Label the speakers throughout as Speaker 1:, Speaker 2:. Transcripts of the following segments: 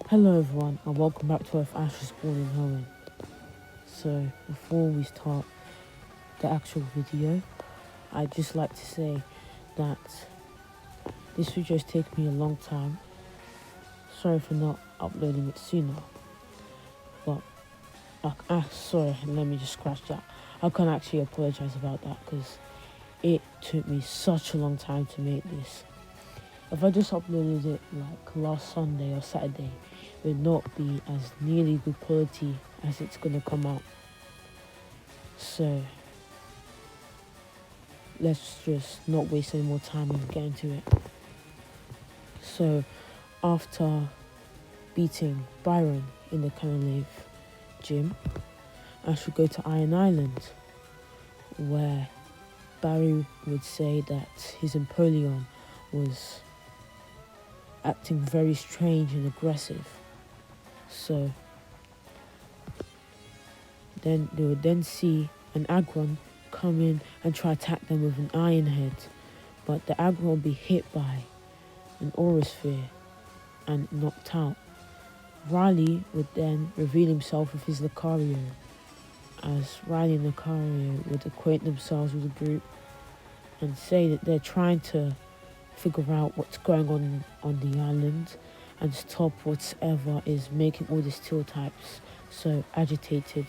Speaker 1: Hello everyone and welcome back to Ash was born in Hoenn. So before we start the actual video, I'd just like to say that this video has taken me a long time. Sorry for not uploading it sooner. But sorry, let me just scratch that. I can't actually apologize about that because it took me such a long time to make this. If I just uploaded it like last Sunday or Saturday, it would not be as nearly good quality as it's gonna come out. So let's just not waste any more time and get into it. So after beating Byron in the Canalave gym, I should go to Iron Island, where Barry would say that his Empoleon was acting very strange and aggressive. So then they would then see an Aggron come in and try to attack them with an Iron Head, but the Aggron would be hit by an Aura Sphere and knocked out. Riley would then reveal himself with his Lucario, as Riley and Lucario would acquaint themselves with the group and say that they're trying to figure out what's going on the island and stop whatever is making all the steel types so agitated.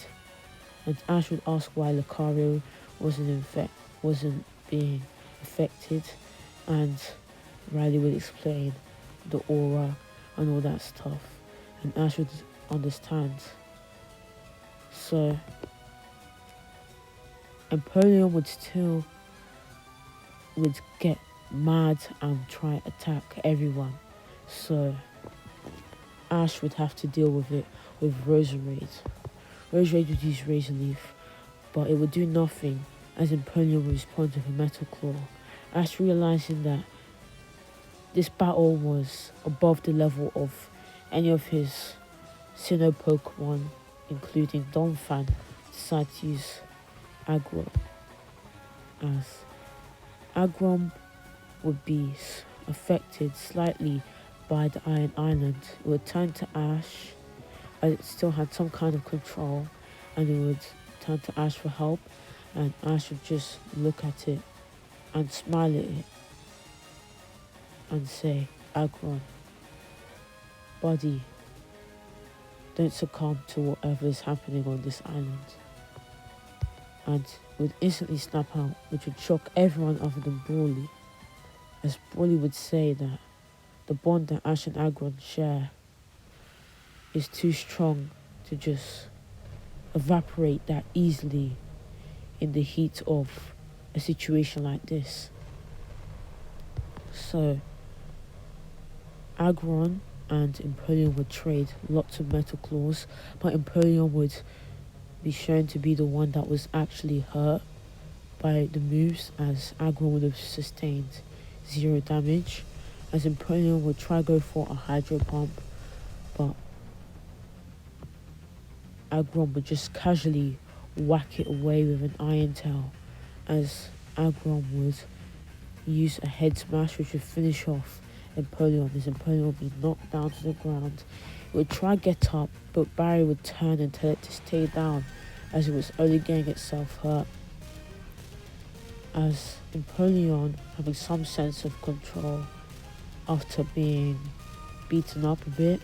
Speaker 1: And Ash would ask why Lucario wasn't being affected, and Riley would explain the aura and all that stuff, and Ash would understand. So Empoleon would get mad and try to attack everyone. So Ash would have to deal with it with Roserade. Roserade would use Razor Leaf, but it would do nothing as Empoleon would respond with a Metal Claw. Ash, realizing that this battle was above the level of any of his Sinnoh Pokemon, including Donphan, decided to use Aggron, as Aggron would be affected slightly by the Iron Island. It would turn to Ash, as it still had some kind of control, and it would turn to Ash for help, and Ash would just look at it and smile at it and say, Aggron, buddy, don't succumb to whatever is happening on this island. And would instantly snap out, which would shock everyone other than Brawly, as Brawly would say that the bond that Ash and Aggron share is too strong to just evaporate that easily in the heat of a situation like this. So Aggron and Empoleon would trade lots of Metal Claws, but Empoleon would be shown to be the one that was actually hurt by the moves, as Aggron would have sustained 0 damage, as Empoleon would try go for a Hydro Pump, but Aggron would just casually whack it away with an Iron Tail, as Aggron would use a Head Smash which would finish off Empoleon, as Empoleon would be knocked down to the ground. It would try get up, but Barry would turn and tell it to stay down, as it was only getting itself hurt. As Empoleon, having some sense of control after being beaten up a bit,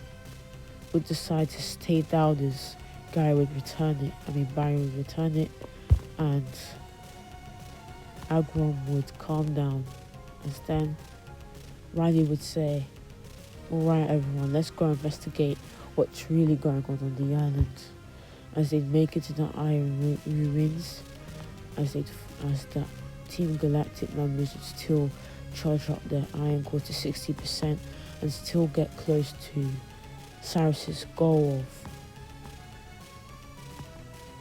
Speaker 1: would decide to stay down, as Barry would return it, and Aggron would calm down, as then Riley would say, alright everyone, let's go investigate what's really going on the island. As they'd make it to the Iron Ruins, as the Team Galactic members would still charge up their Iron Core to 60% and still get close to Cyrus's goal of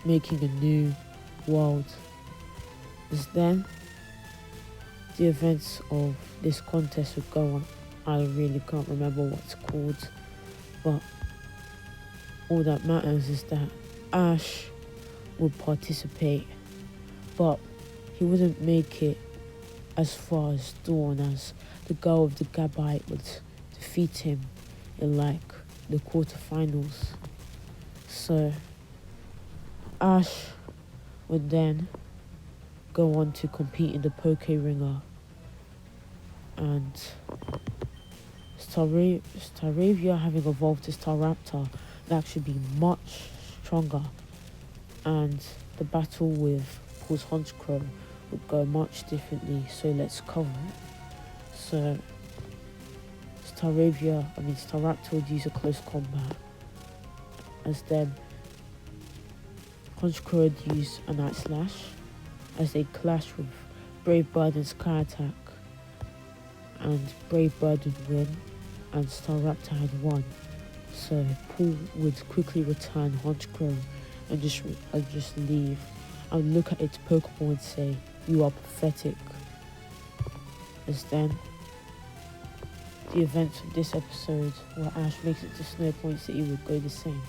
Speaker 1: making a new world. As then the events of this contest would go on. I really can't remember what it's called, but all that matters is that Ash would participate, but he wouldn't make it as far as Dawn, as the girl of the Gabite would defeat him in like the quarterfinals. So Ash would then go on to compete in the Poke Ringer, and Staravia, having evolved to Staraptor, would actually be much stronger, and the battle with Paul's Honchkrow would go much differently, so let's cover it. So Staraptor would use a close combat, as then Honchkrow would use a Night Slash, as they clash with Brave Bird and Sky Attack, and Brave Bird would win, and Staraptor had won. So Paul would quickly return Honchkrow and just leave and look at its Pokeball and say, "You are pathetic." As then the events of this episode where Ash makes it to Snowpoint City would go the same.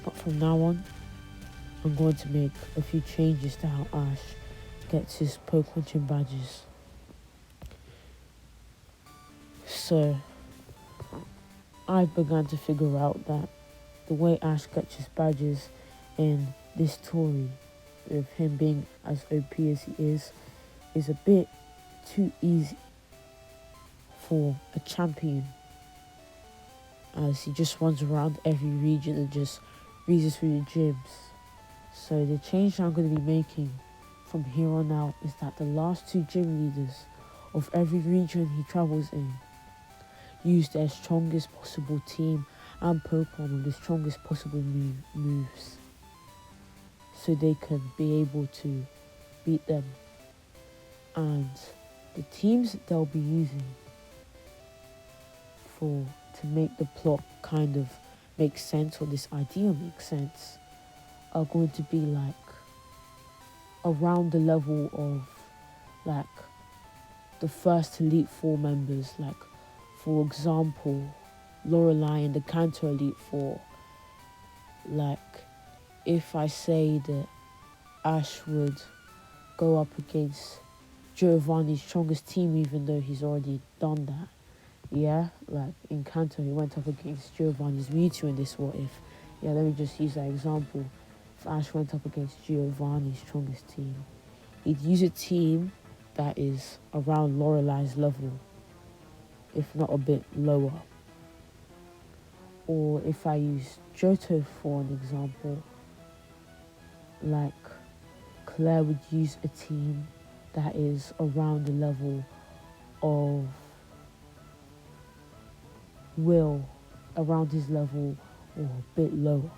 Speaker 1: But from now on, I'm going to make a few changes to how Ash gets his Poke-hunting badges. So I began to figure out that the way Ash gets his badges in this story, with him being as OP as he is a bit too easy for a champion, as he just runs around every region and just reads through the gyms. So the change I'm going to be making from here on out is that the last 2 gym leaders of every region he travels in use their strongest possible team and Pokemon with the strongest possible moves, so they can be able to beat them. And the teams that they'll be using to make the plot kind of make sense, or this idea make sense, are going to be like around the level of like the first Elite Four members. Like, for example, Lorelei and the Kanto Elite Four. Like, if I say that Ash would go up against Giovanni's strongest team, even though he's already done that. Yeah, like in Kanto, he went up against Giovanni's Mewtwo in this What If. Yeah, let me just use that example. If Ash went up against Giovanni's strongest team, he'd use a team that is around Lorelei's level, if not a bit lower. Or if I use Johto for an example, like Claire would use a team that is around the level of Will, around his level or a bit lower.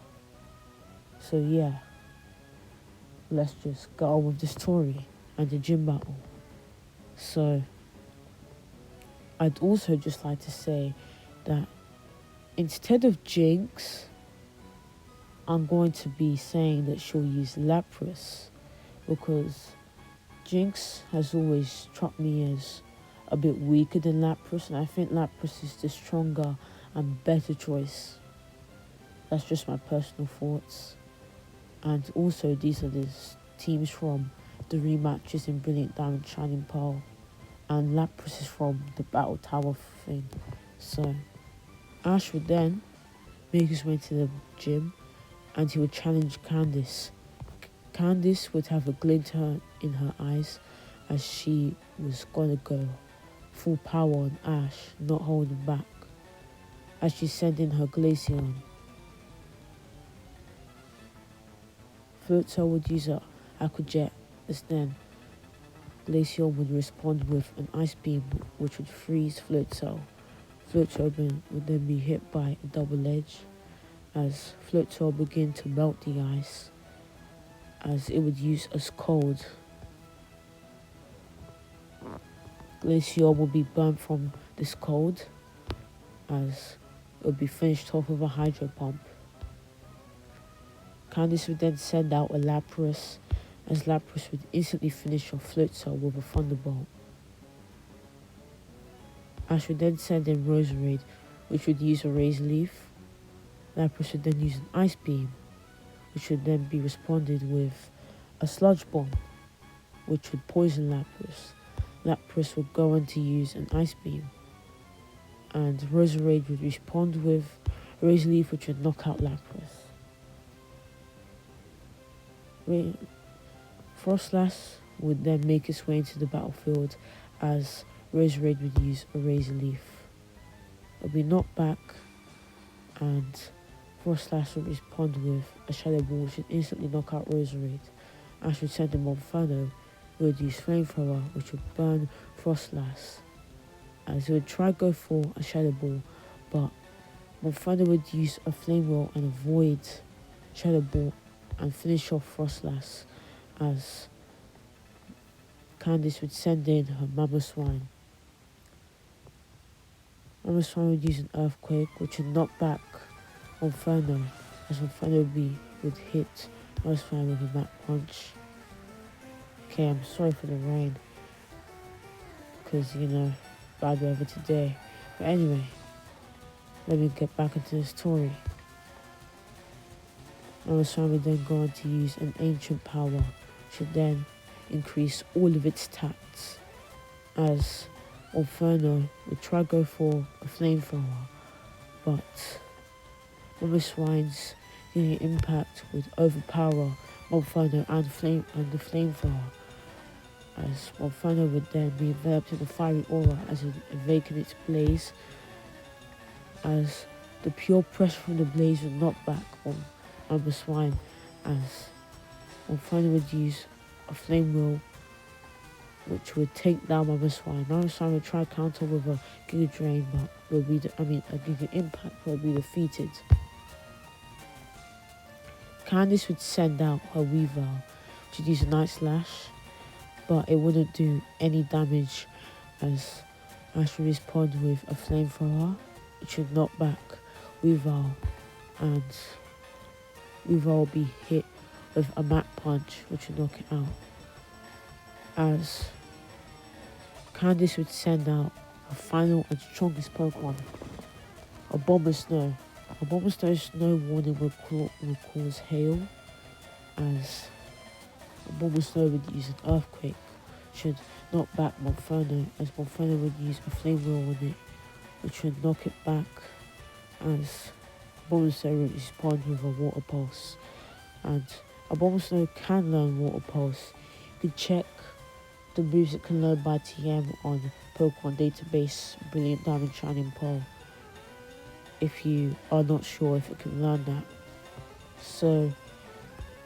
Speaker 1: So yeah, let's just go on with the story and the gym battle. So I'd also just like to say that instead of Jinx, I'm going to be saying that she'll use Lapras, because Jinx has always struck me as a bit weaker than Lapras, and I think Lapras is the stronger and better choice. That's just my personal thoughts. And also, these are the teams from the rematches in Brilliant Diamond, Shining Pearl, and Lapras is from the Battle Tower thing. So Ash would then make his way to the gym, and he would challenge Candice. Candice would have a glint in her eyes, as she was gonna go full power on Ash, not holding back, as she sent in her Glaceon. Floatzel would use her Aqua Jet, as then Glaceon would respond with an Ice Beam, which would freeze Floatzel. Floatzel would then be hit by a Double Edge, as Floatzel began to melt the ice, as it would use as cold. Glaceon would be burnt from this cold, as it would be finished off with a Hydro Pump. Candice would then send out a Lapras, as Lapras would instantly finish off Floatzel with a Thunderbolt. Ash would then send in Roserade, which would use a Razor Leaf. Lapras would then use an Ice Beam, which would then be responded with a Sludge Bomb, which would poison Lapras. Lapras would go on to use an Ice Beam, and Roserade would respond with Razor Leaf, which would knock out Lapras. Frostlass would then make its way into the battlefield as Roserade would use a Razor Leaf. It would be knocked back and Frostlass would respond with a Shadow Ball, which would instantly knock out Roserade. Ash would send him Monferno, who would use Flamethrower, which would burn Frostlass. As he would try to go for a Shadow Ball, but Monferno would use a Flame Wheel and avoid Shadow Ball and finish off Frostlass, as Candice would send in her Mamoswine. Mamoswine would use an Earthquake, which would knock back Monferno, as Monferno would hit Mamoswine with a Mach Punch. Okay, I'm sorry for the rain, because, bad weather today. But anyway, let me get back into the story. Mamoswine would then go on to use an Ancient Power, which would then increase all of its stats, as Monferno would try to go for a Flamethrower, but Mamoswine's impact would overpower Monferno and the Flamethrower, as Monferno would then be enveloped in a fiery aura as it awakened its blaze, as the pure pressure from the blaze would knock back on Mamoswine, as Monferno would use a Flame Wheel, which would take down Mamoswine. Mamoswine would try to counter with a Giga Drain, but a Giga Impact, but would be defeated. Candice would send out her Weavile, which would use a Night Slash, but it wouldn't do any damage, as Ash would respond with a Flamethrower, which would knock back Weavile, and Weavile would be hit with a Mach Punch, which would knock it out, as Candice would send out her final and strongest Pokemon, a Abomasnow. Abomasnow's Snow Warning would cause hail, as Abomasnow would use an Earthquake, which would knock back Monferno, as Monferno would use a Flame Wheel on it, which would knock it back, as Abomasnow would respond with a Water Pulse, and Abomasnow can learn Water Pulse. You can check the moves it can learn by TM on Pokemon Database Brilliant Diamond Shining Pearl, if you are not sure if it can learn that. So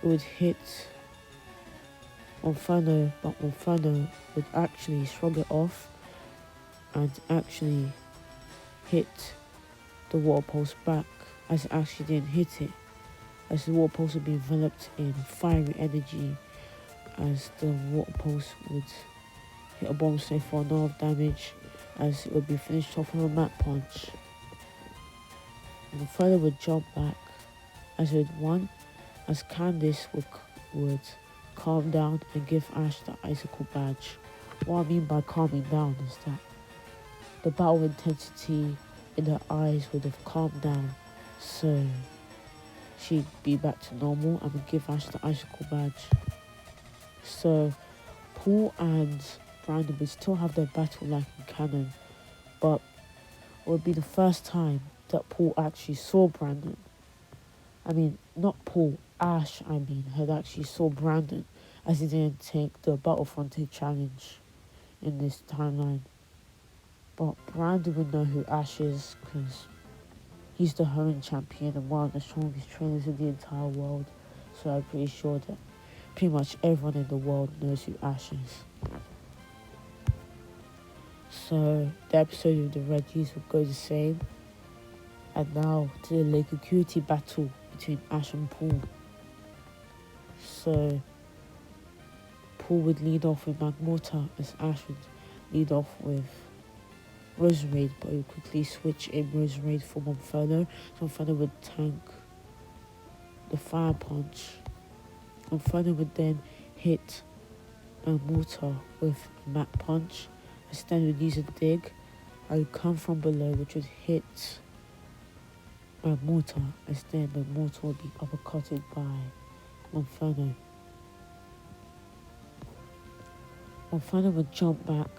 Speaker 1: it would hit Monferno, but Monferno would actually shrug it off and actually hit the Water Pulse back, as it actually didn't hit it, as the Water Pulse would be enveloped in fiery energy, as the Water Pulse would hit a Abomasnow for no damage, as it would be finished off with a Mach Punch. Monferno would jump back, as it would won, as Candice would calm down and give Ash the Icicle Badge. What I mean by calming down is that the battle intensity in her eyes would have calmed down, so she'd be back to normal and would give Ash the Icicle Badge. So Paul and Brandon would still have their battle like in canon, but it would be the first time that Paul actually saw Brandon. Not Paul, Ash, had actually saw Brandon, as he didn't take the Battle Frontier challenge in this timeline. But Brandon would know who Ash is, because he's the Hoenn champion and one of the strongest trainers in the entire world. So I'm pretty sure that pretty much everyone in the world knows who Ash is. So the episode of the Reggies will go the same. And now to the Lake Acuity battle between Ash and Paul. So Paul would lead off with Magmortar, as Ash would lead off with Roserade, but he would quickly switch in Roserade for Monferno. So Monferno would tank the Fire Punch. Monferno would then hit Magmortar with a Mach Punch, as then would use a Dig. I would come from below, which would hit Magmortar, as then Magmortar would be uppercutted by Monferno. Monferno would jump back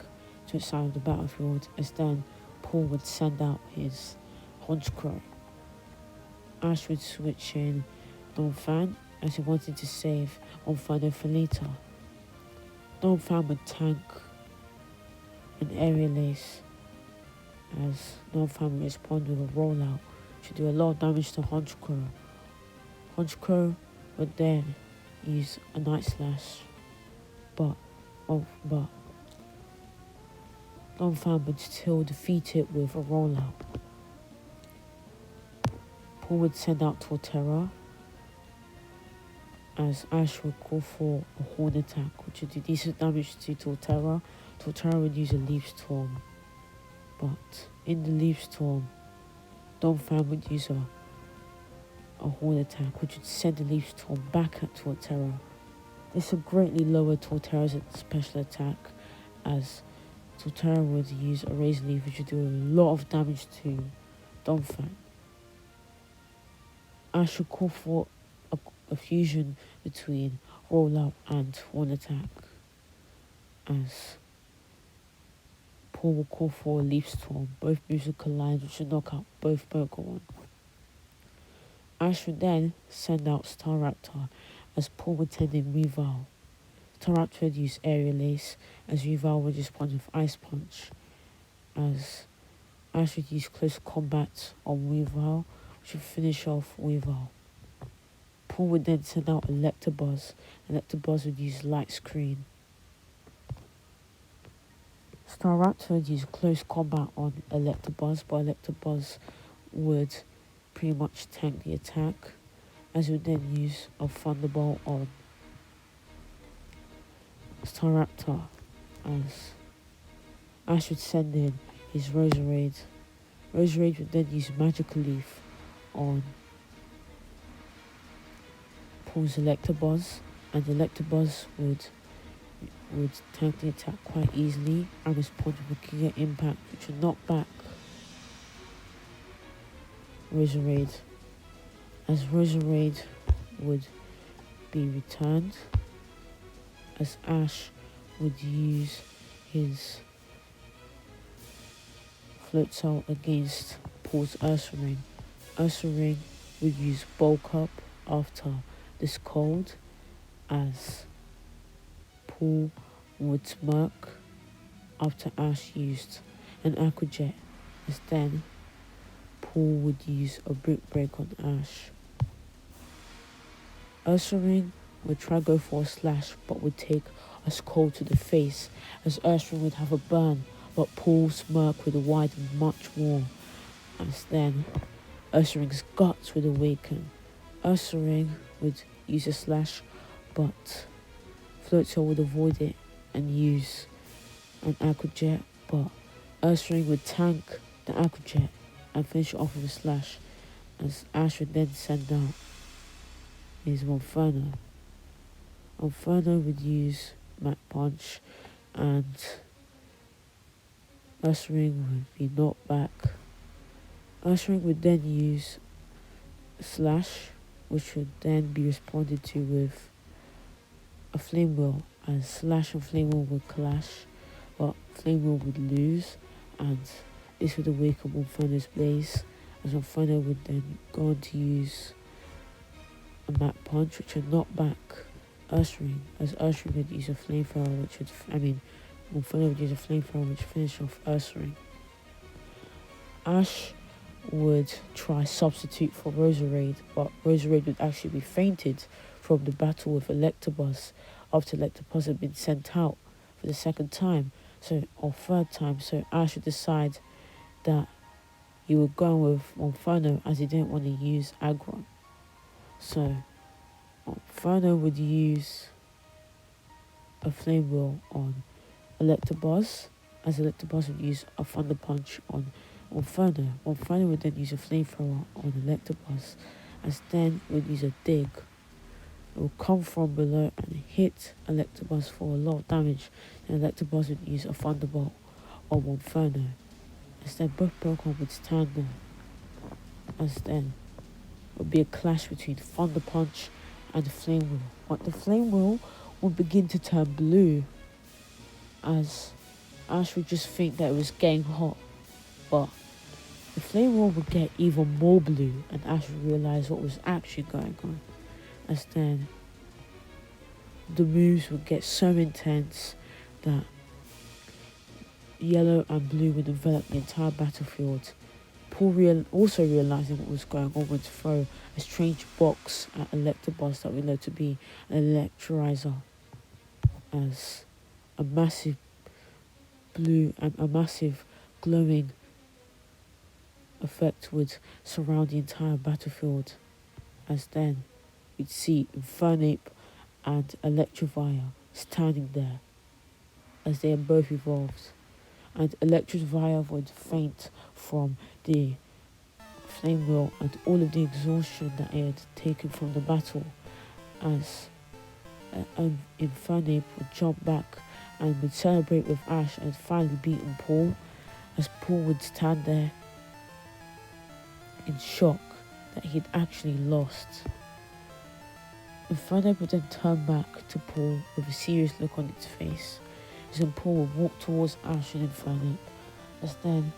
Speaker 1: to its side of the battlefield, as then Paul would send out his Honchkrow. Ash would switch in Donphan as he wanted to save Donphan for later. Donphan would tank an Aerial Ace as Donphan would respond with a rollout to do a lot of damage to Honchkrow. Honchkrow would then use a Night Slash, but Donphan would still defeat it with a rollout. Paul would send out Torterra as Ash would call for a Hoenn attack, which would do decent damage to Torterra. Torterra would use a Leaf Storm, but in the Leaf Storm, Donphan would use a Hoenn attack, which would send the Leaf Storm back at Torterra. This would greatly lower Torterra's special attack, as Torterra would use a Razor Leaf, which would do a lot of damage to Donphan. Ash would call for a fusion between Rollout and Hoenn attack, as Paul will call for a Leaf Storm. Both moves would collide, which would knock out both Pokemon. Ash would then send out Staraptor, as Paul would send in Weavile. Staraptor would use Aerial Ace, as Weavile would respond with Ice Punch, as Ash would use Close Combat on Weavile, which would finish off Weavile. Paul would then send out Electabuzz. Electabuzz would use Light Screen. Staraptor would use Close Combat on Electabuzz, but Electabuzz would pretty much tank the attack, as he would then use a Thunderbolt on Staraptor, as Ash would send in his Roserade. Roserade would then use Magical Leaf on Paul's Electabuzz, and Electabuzz would tank the attack quite easily and respond with a Giga Impact, which would knock back Roserade, as Roserade would be returned, as Ash would use his Float Cell against Paul's Ursaring. Ursaring would use Bulk Up after this cold, as Paul would Smirk after Ash used an Aqua Jet, as then Paul would use a Brick Break on Ash. Ursaring would try go for a slash, but would take a Cold to the face, as Ursaring would have a burn, but Paul Smirk would widen much more, as then Ursaring's Guts would awaken. Ursaring would use a slash, but Floatzel would avoid it and use an Aqua Jet, but Ursaring would tank the Aqua Jet and finish it off with a slash, as Ash would then send out his Monferno. Monferno would use Mach Punch, and Ursaring would be knocked back. Ursaring would then use Slash, which would then be responded to with a Flame Wheel, as Slash and Flame Wheel would clash, but Flame Wheel would lose, and this would awaken Monferno's Blaze, as Monferno would then go on to use a Mach Punch, which would knock back Ursaring, as Ursaring would use a Flamethrower, Monferno would use a Flamethrower, which finished off Ursaring. Ash would try substitute for Roserade, but Roserade would actually be fainted from the battle with Electabuzz after Electabuzz had been sent out for the third time, so Ash would decide that he would go with Monferno, as he didn't want to use Aggron. So Monferno would use a Flame Wheel on Electabuzz, as Electabuzz would use a Thunder Punch on Monferno. Monferno would then use a Flamethrower on Electabuzz, as then would use a Dig. It will come from below and hit Electabuzz for a lot of damage, and Electabuzz would use a Thunderbolt on Monferno, as then both Pokemon would stand there, as then it would be a clash between Thunder Punch and the Flame Wheel, but the Flame Wheel would begin to turn blue, as Ash would just think that it was getting hot, But the flame wall would get even more blue, and Ash would realise what was actually going on. As then the moves would get so intense that yellow and blue would envelop the entire battlefield. Paul also realising what was going on would throw a strange box at Electabuzz that we know to be an electrolyzer, as a massive blue and a massive glowing effect would surround the entire battlefield. As then we'd see Infernape and Electivire standing there as they had both evolved, and Electivire would faint from the flame wheel and all of the exhaustion that it had taken from the battle, as Infernape would jump back and would celebrate with Ash and finally beaten Paul, as Paul would stand there in shock that he'd actually lost. Infernape would then turn back to Paul with a serious look on its face, as then Paul would walk towards Ash and Infernape, as then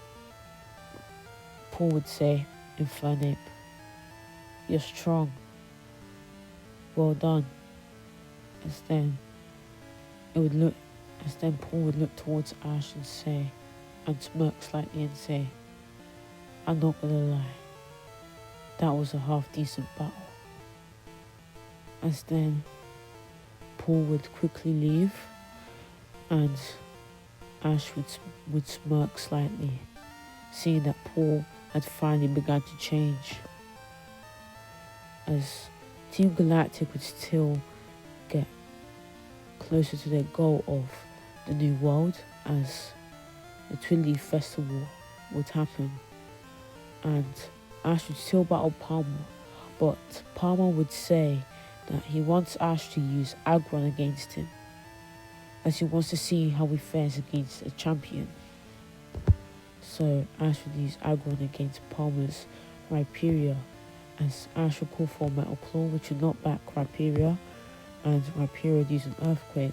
Speaker 1: Paul would say, "Infernape, you're strong. Well done." As then Paul would look towards Ash and say, and smirk slightly and say, "I'm not gonna lie, that was a half decent battle." As then Paul would quickly leave, and Ash would smirk slightly, seeing that Paul had finally begun to change, as Team Galactic would still get closer to their goal of the new world, as the Twin Leaf Festival would happen, and Ash would still battle Palmer, but Palmer would say that he wants Ash to use Aggron against him, as he wants to see how he fares against a champion. So Ash would use Aggron against Palmer's Rhyperior, as Ash would call for Metal Claw, which would knock back Rhyperior, and Rhyperior would use an Earthquake,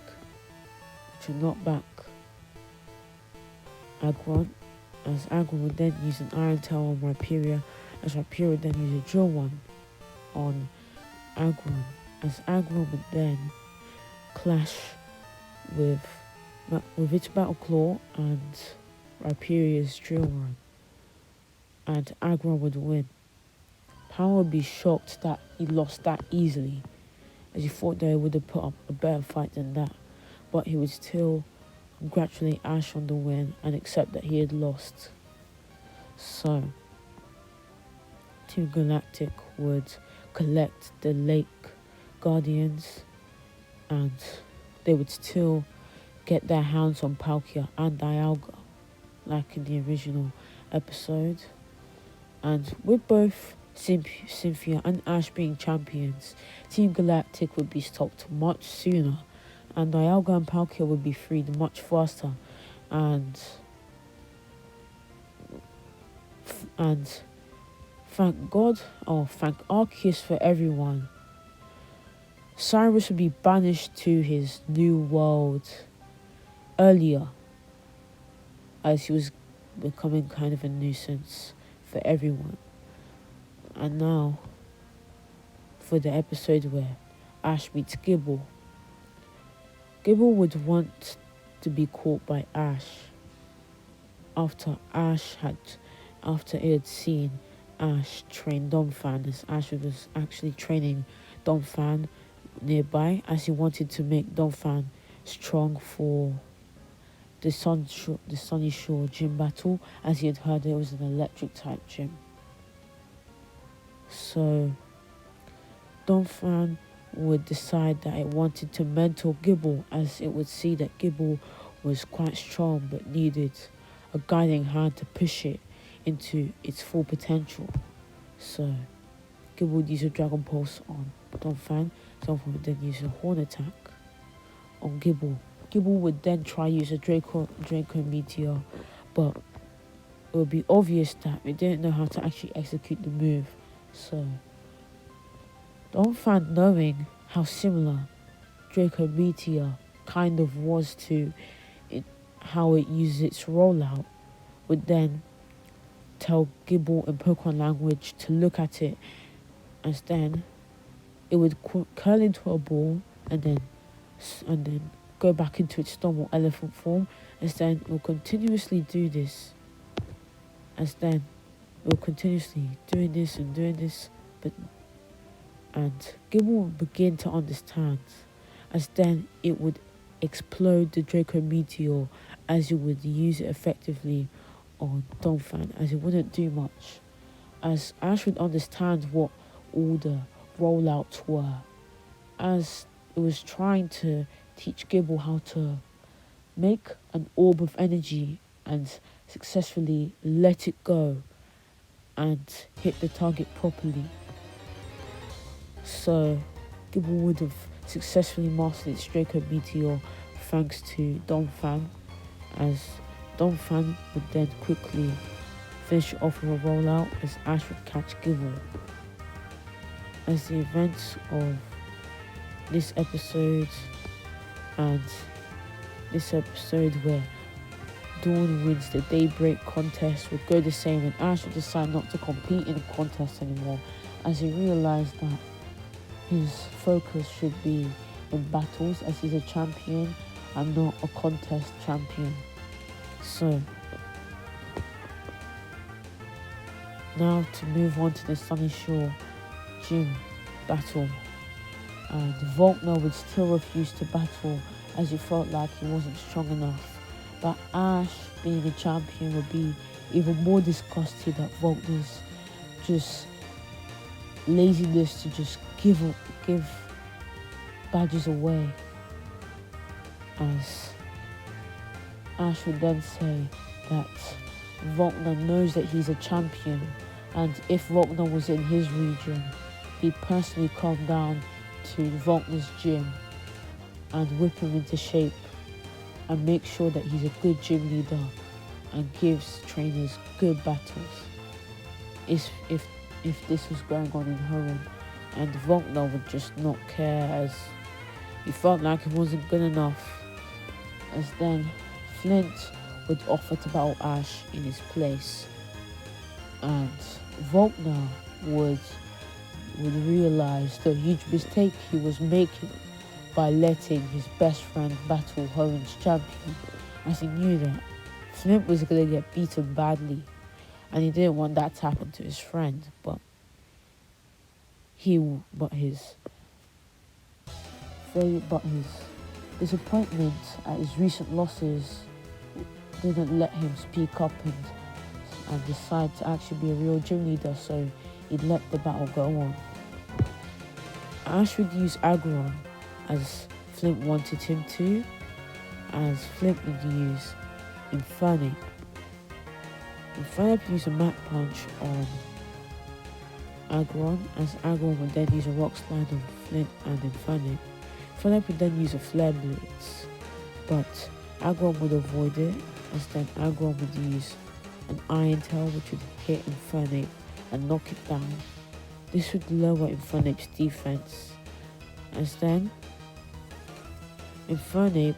Speaker 1: which would knock back Aggron, as Aggron would then use an Iron Tail on Rhyperior, as Rhyperior would then use a Drill One on Aggron, as Aggron would then clash with its Battle Claw and Rhyperior's Drill Run, and Aggron would win. Power would be shocked that he lost that easily, as he thought that he would have put up a better fight than that, but he would still congratulate Ash on the win and accept that he had lost. So Team Galactic would collect the Lake Guardians, and they would still get their hands on Palkia and Dialga, like in the original episode. And with both Cynthia and Ash being champions, Team Galactic would be stopped much sooner, and Dialga and Palkia would be freed much faster, and thank God, thank Arceus for everyone, Cyrus would be banished to his new world earlier, as he was becoming kind of a nuisance for everyone. And now, for the episode where Ash meets Gible. Gible would want to be caught by Ash after it had seen Ash train Donphan, as Ash was actually training Donphan nearby, as he wanted to make Donphan strong for the Sunyshore gym battle, as he had heard it was an electric type gym. So Donphan would decide that it wanted to mentor Gible, as it would see that Gible was quite strong but needed a guiding hand to push it into its full potential. So Gible would use a Dragon Pulse on Donphan. Donphan would then use a Horn attack on Gible. Gible would then try use a Draco Meteor, but it would be obvious that we didn't know how to actually execute the move. So Donphan, knowing how similar Draco Meteor kind of was to how it uses its rollout, would then tell Gible in Pokemon language to look at it, and then it would curl into a ball and then go back into its normal elephant form, and then it will continuously do this. As then it will continuously doing this, and Gible would begin to understand, as then it would explode the Draco Meteor, as it would use it effectively on Donphan, as it wouldn't do much. As Ash would understand what all the rollouts were, as it was trying to teach Gible how to make an orb of energy and successfully let it go and hit the target properly. So Gible would have successfully mastered its Draco Meteor thanks to Donphan, as Donphan would then quickly finish it off with a rollout as Ash would catch Gible. As the events of this episode and this episode where Dawn wins the Daybreak contest would go the same, and Ash would decide not to compete in the contest anymore, as he realised that his focus should be in battles, as he's a champion and not a contest champion. So now to move on to the Sunyshore gym battle, and Volkner would still refuse to battle as he felt like he wasn't strong enough. But Ash, being a champion, would be even more disgusted at Volkner's just laziness to just give badges away. As Ash would then say that Volkner knows that he's a champion, and if Volkner was in his region, he'd personally come down to Volkner's gym and whip him into shape and make sure that he's a good gym leader and gives trainers good battles. If this was going on in Hoenn, and Volkner would just not care, as he felt like he wasn't good enough. As then Flint would offer to battle Ash in his place, and Volkner would realise the huge mistake he was making by letting his best friend battle Hoenn's champion, as he knew that Flint was going to get beaten badly, and he didn't want that to happen to his friend. But his disappointment at his recent losses didn't let him speak up and decide to actually be a real gym leader, so he'd let the battle go on. Ash would use Aggron as Flint wanted him to, as Flint would use Infernape. Infernape would use a Mach Punch on Aggron, as Aggron would then use a Rock Slide on Flint and Infernape. Infernape would then use a Flare Blitz, but Aggron would avoid it, as then Aggron would use an Iron Tail, which would hit Infernape and knock it down. This would lower Infernape's defense, as then Infernape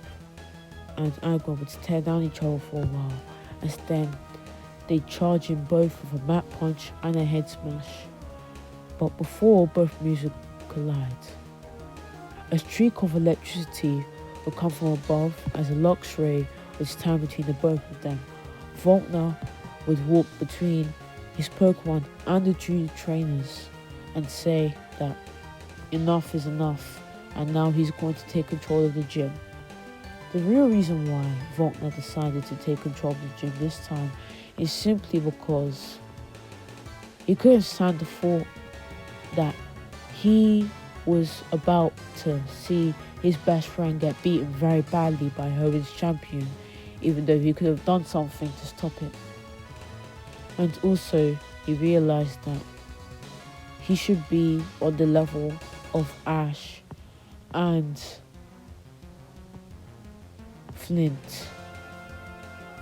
Speaker 1: and Aggron would tear down each other for a while, as then they charge in both with a Mach Punch and a Head Smash. But before both moves would collide, a streak of electricity would come from above, as a Lux Ray would stand between the both of them. Volkner would walk between his Pokemon and the two trainers and say that enough is enough, and now he's going to take control of the gym. The real reason why Volkner decided to take control of the gym this time is simply because he couldn't stand the thought that he was about to see his best friend get beaten very badly by Hoenn's champion, even though he could have done something to stop it. And also, he realised that he should be on the level of Ash and Flint,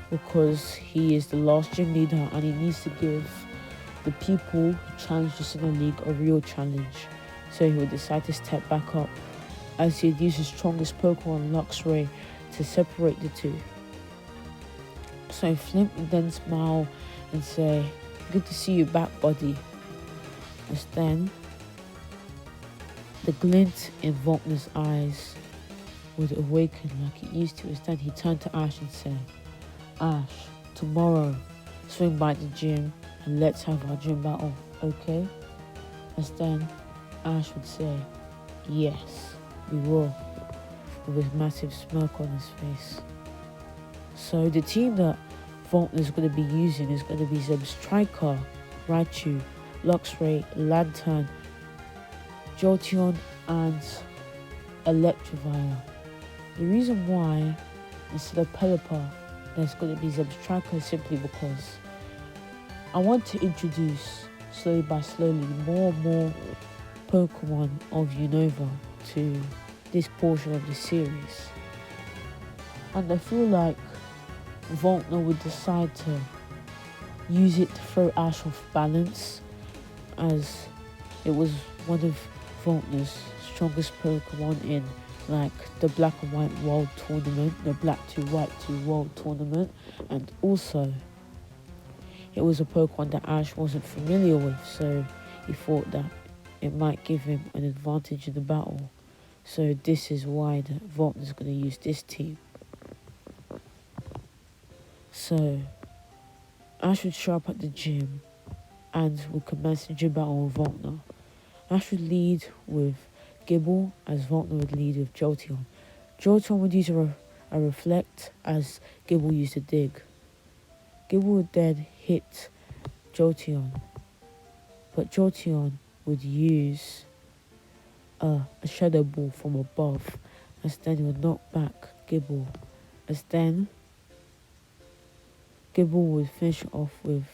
Speaker 1: because he is the last gym leader and he needs to give the people who challenged the Sinnoh League a real challenge. So he would decide to step back up, as he'd use his strongest Pokemon, Luxray, to separate the two. So Flint would then smile and say Good to see you back, buddy. As then, the glint in Volkner's eyes would awaken like it used to. As then he turned to Ash and said, Ash, tomorrow, swing by the gym and let's have our gym battle, okay? As then, Ash would say, yes, we will, with a massive smirk on his face. So the team that Volkner's going to be using is going to be Striker, Raichu, Luxray, Lantern, Jolteon, and Electivire. The reason why instead of Pelipper there's going to be Striker is simply because I want to introduce slowly by slowly more and more Pokemon of Unova to this portion of the series. And I feel like Volkner would decide to use it to throw Ash off balance, as it was one of Volkner's strongest Pokemon in like the Black and White World Tournament, the Black 2 White 2 World Tournament, and also it was a Pokemon that Ash wasn't familiar with, so he thought that it might give him an advantage in the battle. So this is why Volkner's going to use this team. So Ash would show up at the gym and would commence the gym battle with Volkner. Ash would lead with Gible as Volkner would lead with Jolteon. Jolteon would use a Reflect as Gible used a Dig. Gible would then hit Jolteon, but Jolteon would use a Shadow Ball from above, as then he would knock back Gible. As then Gible would finish off with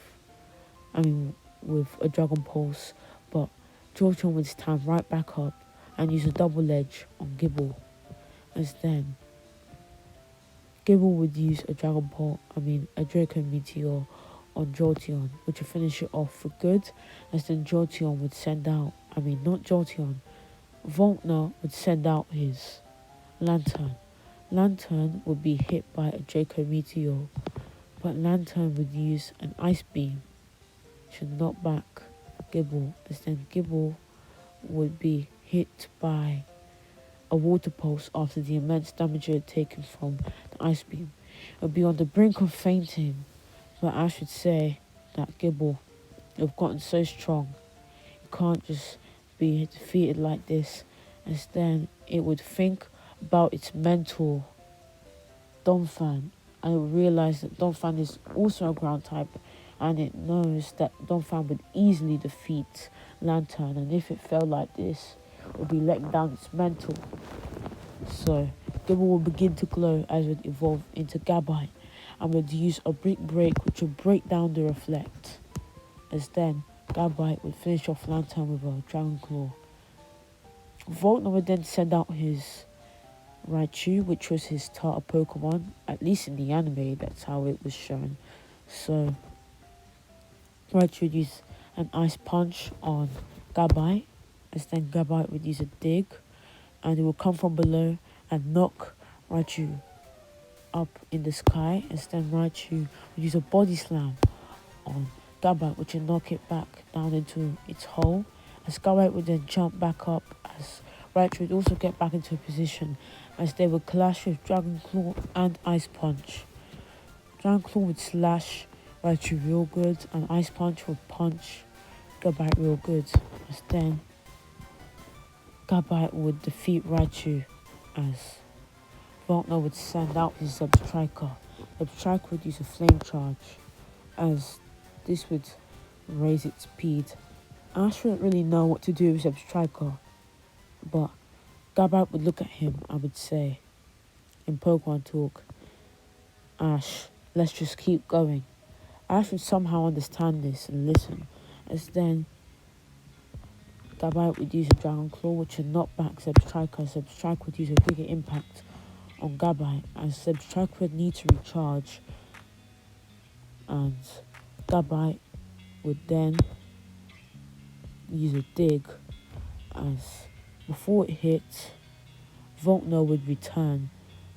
Speaker 1: a Dragon Pulse, but Jolteon would stand right back up and use a Double Edge on Gible. As then Gible would use a Draco Meteor on Jolteon, which would finish it off for good. As then Jolteon would send out, Volkner would send out his Lantern. Lantern would be hit by a Draco Meteor, but Lantern would use an Ice Beam to knock back Gible, as then Gible would be hit by a Water Pulse after the immense damage it had taken from the Ice Beam. It would be on the brink of fainting, but I should say that Gible, you've gotten so strong, you can't just be defeated like this. As then it would think about its mentor, Donphan, and it would realize that Donphan is also a ground type, and it knows that Donphan would easily defeat Lantern, and if it felt like this, it would be letting down its mentor. So Gible will begin to glow as it would evolve into Gabite, and would use a Brick Break, which would break down the Reflect. As then Gabite would finish off Lantern with a Dragon Claw. Volkner would then send out his Raichu, which was his starter Pokemon, at least in the anime, that's how it was shown. So Raichu would use an Ice Punch on Gabite, as then Gabite would use a Dig, and it would come from below and knock Raichu up in the sky, as then Raichu would use a Body Slam on Gabite, which would knock it back down into its hole, as Gabite would then jump back up, as Raichu would also get back into a position, as they would clash with Dragon Claw and Ice Punch. Dragon Claw would slash Raichu real good, and Ice Punch would punch Gabite real good, as then Gabite would defeat Raichu, as Volkner would send out his Striker. Striker would use a Flame Charge, as this would raise its speed. Ash wouldn't really know what to do with Striker, but Gabite would look at him and would say, in Pokemon talk, Ash, let's just keep going. Ash would somehow understand this and listen, as then Gabite would use a Dragon Claw, which would knock back Striker. Striker would use a bigger impact on Gabite, as Striker would need to recharge, and Gabite would then use a Dig, as before it hit, Volkner would return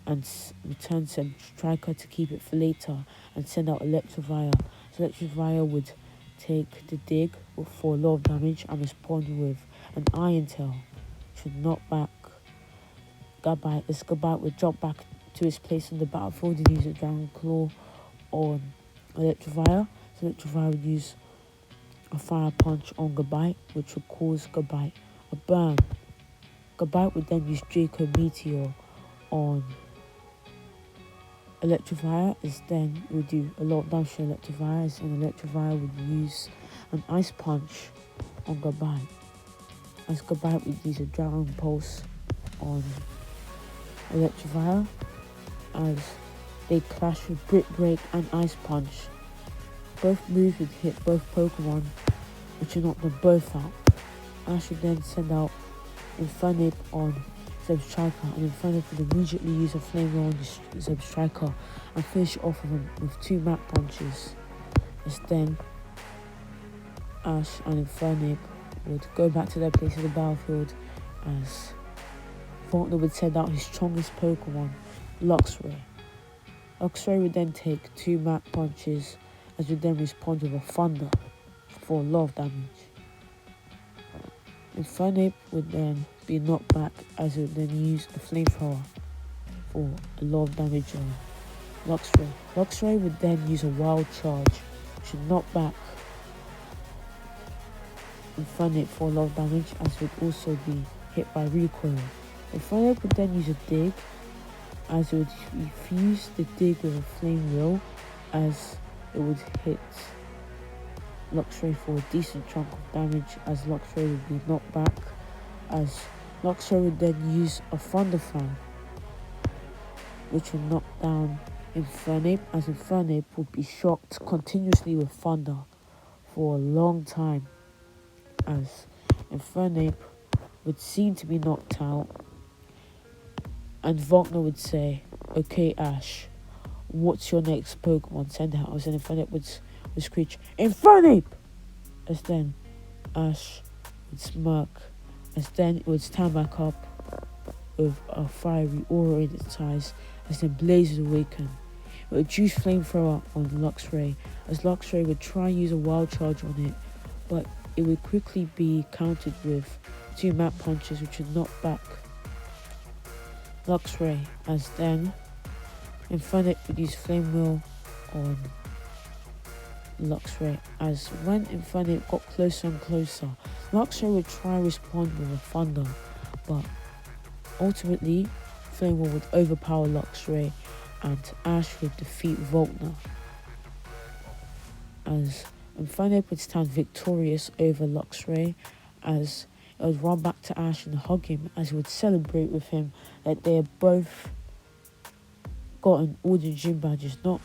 Speaker 1: and return Striker to keep it for later and send out Electivire. So Electivire would take the dig for a lot of damage and respond with an Iron Tail to knock back Gabite. As Gabite would drop back to its place on the battlefield and use a Dragon Claw on Electivire. So Electivire would use a Fire Punch on Gabite, which would cause Gabite a burn. Gabite would then use Draco Meteor on Electivire, as then it would do a lot of damage to Electivire, and Electivire would use an Ice Punch on Gabite. As Gabite would use a Dragon Pulse on Electivire, as they clash with Brick Break and Ice Punch. Both moves would hit both Pokemon, which would knock them both out. Ash would then send out Infernape on Zebstriker, and Infernape would immediately use a Flame Roll on Zebstriker and finish off of him with 2 Mach Punches. As then Ash and Infernape would go back to their place in the battlefield, as Volkner would send out his strongest Pokemon, Luxray. Luxray would then take 2 Mach Punches, as would then respond with a Thunder for a lot of damage. Infernape would then be knocked back, as it would then use a Flamethrower for a lot of damage on Luxray. Luxray would then use a Wild Charge to knock back Infernape for a lot of damage, as it would also be hit by Recoil. Infernape would then use a Dig, as it would refuse the Dig with a Flame Wheel, as it would hit Luxray for a decent chunk of damage, as Luxray would be knocked back, as Luxray would then use a Thunder Fan, which would knock down Infernape, as Infernape would be shocked continuously with Thunder for a long time, as Infernape would seem to be knocked out, and Volkner would say, "Okay, Ash, what's your next Pokemon? Send it out." And Infernape would screech, "Infernape!" As then Ash would smirk, as then it would stand back up with a fiery aura in its eyes, as then Blaze would awaken. It would use Flamethrower on Luxray, as Luxray would try and use a Wild Charge on it, but it would quickly be countered with 2 Mach Punches, which would knock back Luxray, as then Infernape would use Flame Wheel on Luxray, as when Infernape got closer and closer, Luxray would try and respond with a Thunder, but ultimately Flame Wheel would overpower Luxray and Ash would defeat Volkner, as Infernape would stand victorious over Luxray, as it would run back to Ash and hug him, as it would celebrate with him that they had both gotten all the gym badges. What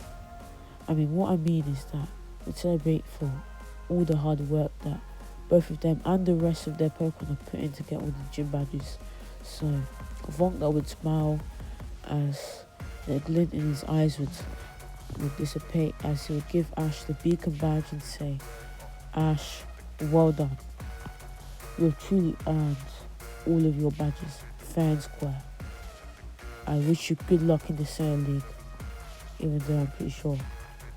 Speaker 1: I mean is that it would celebrate for all the hard work that both of them and the rest of their Pokemon have put in to get all the gym badges. So Volkner would smile, as the glint in his eyes would dissipate, as he would give Ash the Beacon badge and say, "Ash, well done. You have truly earned all of your badges, fair and square. I wish you good luck in the Center League, even though I'm pretty sure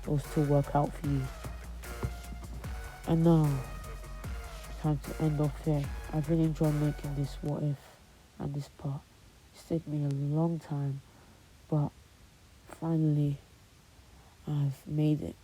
Speaker 1: it'll still work out for you." And now, time to end off here. I've really enjoyed making this what if and this part. It's taken me a long time, but finally I've made it.